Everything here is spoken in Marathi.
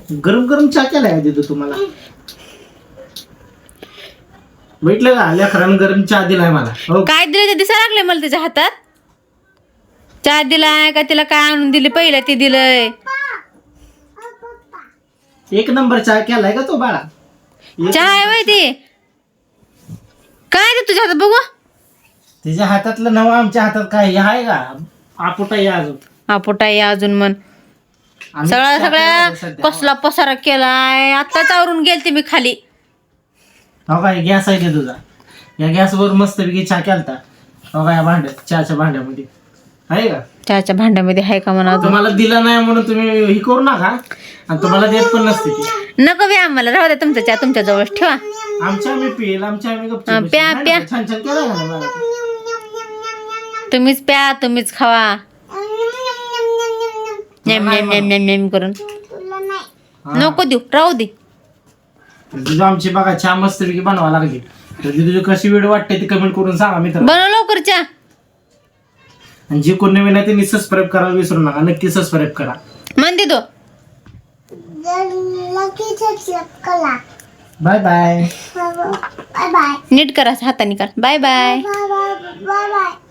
गरम गरम चहा केलाय दिदू तुम्हाला. भेटलं का लेकरानं गरम चहा दिलाय मला. हो काय दिलं ते दिसायला लागले मला त्याच्या हातात. चहा दिलाय का तिला काय आणून दिली पहिला ते दिलंय. एक नंबर चहा केलाय का तो बाळा. चहा आहे वय ते. काय ते तुझ्या हातात बघू. तिच्या हातातलं नवं आमच्या हातात काय आहे का. आपोटा या अजून आपोटा या अजून मन आम्ही सगळ्या चहा सगळ्या प्यायला सध्या. कसला पसारा केलाय. आत्ताच आवरून गेलते मी खाली. हो काय गॅस आहे ते तुझा. या गॅसवर मस्त पैकी चहा केलता. हो काय भांड्यात चहाच्या भांड्यामध्ये आहे का. चहाच्या भांड्यामध्ये आहे का म्हणा. तुम्हाला दिला नाही म्हणून तुम्ही हे करू नका. आणि तुम्हाला देत पण नसते ती. नको बी आम्हाला राहू द्या तुमचा चहा तुमच्या जवळच ठेवा. आमच्या आम्ही पिईल आमच्या आम्ही गपचूप हा, बसू. प्या, नाही प्या. ना, छान छान केला ना मला. तुम्हीच प्या तुम्हीच खावा. Name name name name name करून नको देऊ राहू दे. तुझं आमची बघा चहा मस्त पैकी बनवा लागली. तर तुझी कशी व्हिडिओ वाटते ती कमेंट करून सांगा मित्र. बनव लवकर चहा. आणि जे कोण नवीन आहे त्यांनी सबस्क्राईब करायला विसरू नका. नक्की सबस्क्राईब करा. म्हणते तो बाय बाय. नीट करा हाताने कर. Bye bye. Bye bye.